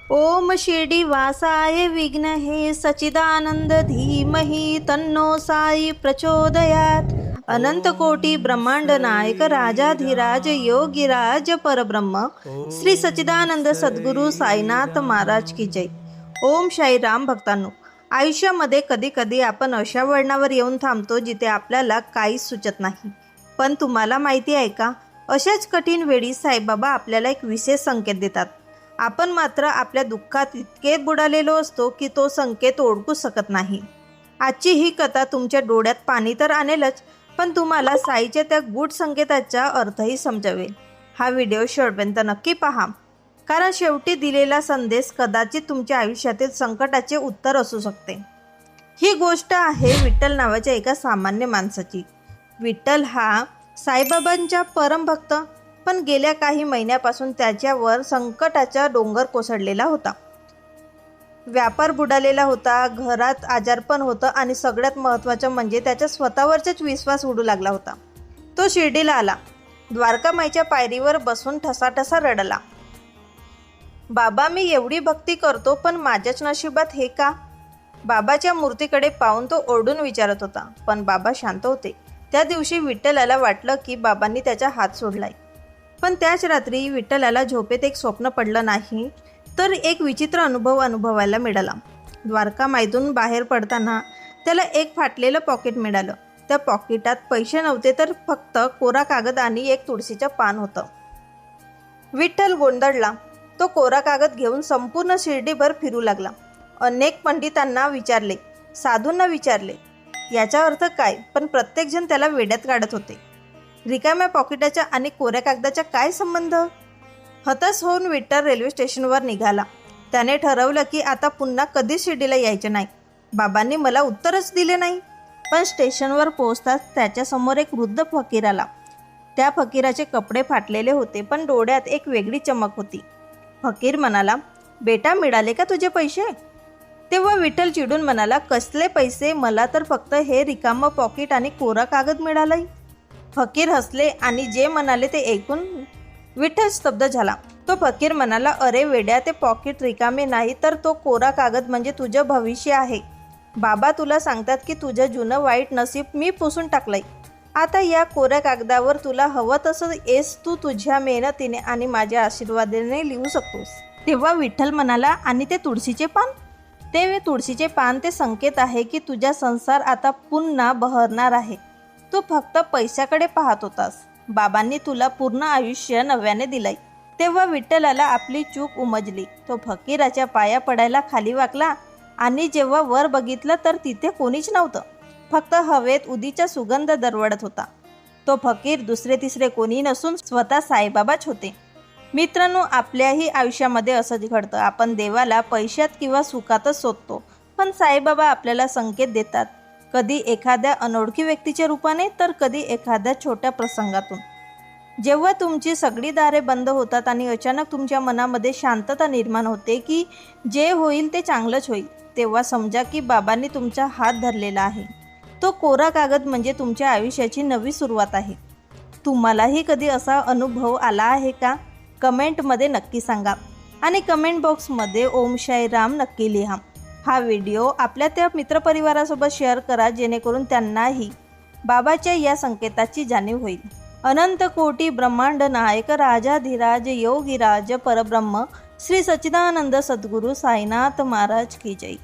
ओम शिर्डी वासाय विघ्नहे सच्चिदानंद धीमहि तन्नो साई प्रचोदयात। अनंत कोटी ब्रह्मांड नायक राजाधिराज योगीराज परब्रह्म श्री सच्चिदानंद सद्गुरू साईनाथ महाराज की जय। ओम साईराम भक्तांनो, आयुष्यामध्ये कधी कधी आपण अशा वळणावर येऊन थांबतो जिथे आपल्याला काहीच सुचत नाही। पण तुम्हाला माहिती आहे का, अशाच कठीण वेळी साईबाबा आपल्याला एक विशेष संकेत देतात। आपण मात्र आपल्या दुःखात इतके बुडालेलो असतो की तो संकेत ओळखू शकत नाही। आजची ही कथा तुमच्या डोळ्यात पाणी तर आणेलच, पण तुम्हाला साईच्या त्या गूढ संकेताचा अर्थही समजावेल। हा व्हिडिओ शेवटपर्यंत नक्की पहा, कारण शेवटी दिलेला संदेश कदाचित तुमच्या आयुष्यातील संकटाचे उत्तर असू शकते। ही गोष्ट आहे विठ्ठल नावाच्या एका सामान्य माणसाची। विठ्ठल हा साईबाबांचा परमभक्त, पण गेल्या काही महिन्यापासून त्याच्यावर संकटाचा डोंगर कोसळलेला होता। व्यापार बुडालेला होता, घरात आजारपण होतं आणि सगळ्यात महत्त्वाचं म्हणजे त्याच्या स्वतःवरचाच विश्वास उडू लागला होता। तो शिर्डीला आला, द्वारकामाईच्या पायरीवर बसून ठसाठसा रडला, बाबा मी एवढी भक्ती करतो पण माझ्याच नशिबात हे का? बाबाच्या मूर्तीकडे पाहून तो ओरडून विचारत होता, पण बाबा शांत होते। त्या दिवशी विठ्ठलाला वाटलं की बाबांनी त्याचा हात सोडलाय, पण त्याच रात्री विठ्ठलाला झोपेत एक स्वप्न पडलं नाही, तर एक विचित्र अनुभव अनुभवायला मिळाला। द्वारकामाईतून बाहेर पडताना त्याला एक फाटलेलं पॉकेट मिळालं। त्या पॉकेटात पैसे नव्हते, तर फक्त कोरा कागद आणि एक तुळशीचं पान होतं। विठ्ठल गोंधळला। तो कोरा कागद घेऊन संपूर्ण शिर्डीभर फिरू लागला। अनेक पंडितांना विचारले, साधूंना विचारले याचा अर्थ काय, पण प्रत्येकजण त्याला वेड्यात काढत होते। रिकाम्या पॉकेटाचा आणि कोऱ्या कागदाचा काय संबंध? हताश होऊन विठ्ठल रेल्वे स्टेशनवर निघाला। त्याने ठरवलं की आता पुन्हा कधीच शिर्डीला यायचे नाही। बाबांनी मला उत्तरच दिले नाही। पण स्टेशनवर पोहोचताच त्याच्यासमोर एक वृद्ध फकीर आला। त्या फकीराचे कपडे फाटलेले होते, पण डोळ्यात एक वेगळी चमक होती। फकीर म्हणाला, बेटा मिळाले का तुझे पैसे? तेव्हा विठ्ठल चिडून म्हणाला, कसले पैसे? मला तर फक्त हे रिकामं पॉकेट आणि कोरा कागद मिळालंय। फकीर हसले आणि जे म्हणाले ते ऐकून विठ्ठल स्तब्ध झाला। तो फकीर म्हणाला, अरे वेड्या, ते पॉकेट रिकामे नाही, तर तो कोरा कागद म्हणजे तुझं भविष्य आहे। बाबा तुला सांगतात की तुझं जुनं वाईट नसीब मी पुसून टाकलंय। आता या कोऱ्या कागदावर तुला हवं तसं येस तू तुझ्या मेहनतीने आणि माझ्या आशीर्वादाने लिहू शकतोस। तेव्हा विठ्ठल म्हणाला, आणि ते तुळशीचे पान? ते तुळशीचे पान ते संकेत आहे की तुझा संसार आता पुन्हा बहरणार आहे। तू फक्त पैशाकडे पाहत होतास, बाबांनी तुला पूर्ण आयुष्य नव्याने दिलंय। तेव्हा विठ्ठलाला आपली चूक उमजली। तो फकीराच्या पाया पडायला खाली वाकला आणि जेव्हा वर बघितलं तर तिथे कोणीच नव्हतं, फक्त हवेत उदीचा सुगंध दरवळत होता। तो फकीर दुसरे तिसरे कोणी नसून स्वतः साईबाबाच होते। मित्रांनो, आपल्याही आयुष्यामध्ये असंच घडतं। आपण देवाला पैशात किंवा सुखातच शोधतो, पण साईबाबा आपल्याला संकेत देतात, कधी एखाद्या अनोळखी व्यक्तीच्या रूपाने, तर कधी एखाद्या छोट्या प्रसंगातून। जेव्हा तुमची सगळी दारे बंद होतात आणि अचानक तुमच्या मनामध्ये शांतता निर्माण होते की जे होईल ते चांगलंच होईल, तेव्हा समजा की बाबांनी तुमचा हात धरलेला आहे। तो कोरा कागद म्हणजे तुमच्या आयुष्याची नवी सुरुवात आहे। तुम्हालाही कधी असा अनुभव आला आहे का? कमेंटमध्ये नक्की सांगा आणि कमेंट बॉक्समध्ये ओम साईराम नक्की लिहा। हा व्हिडिओ आपल्या त्या मित्रपरिवारासोबत शेअर करा, जेणेकरून त्यांनाही बाबाच्या या संकेताची जाणीव होईल। अनंत कोटी ब्रह्मांड नायक राजाधिराज योगीराज परब्रह्म श्री सच्चिदानंद सद्गुरू साईनाथ महाराज की जय।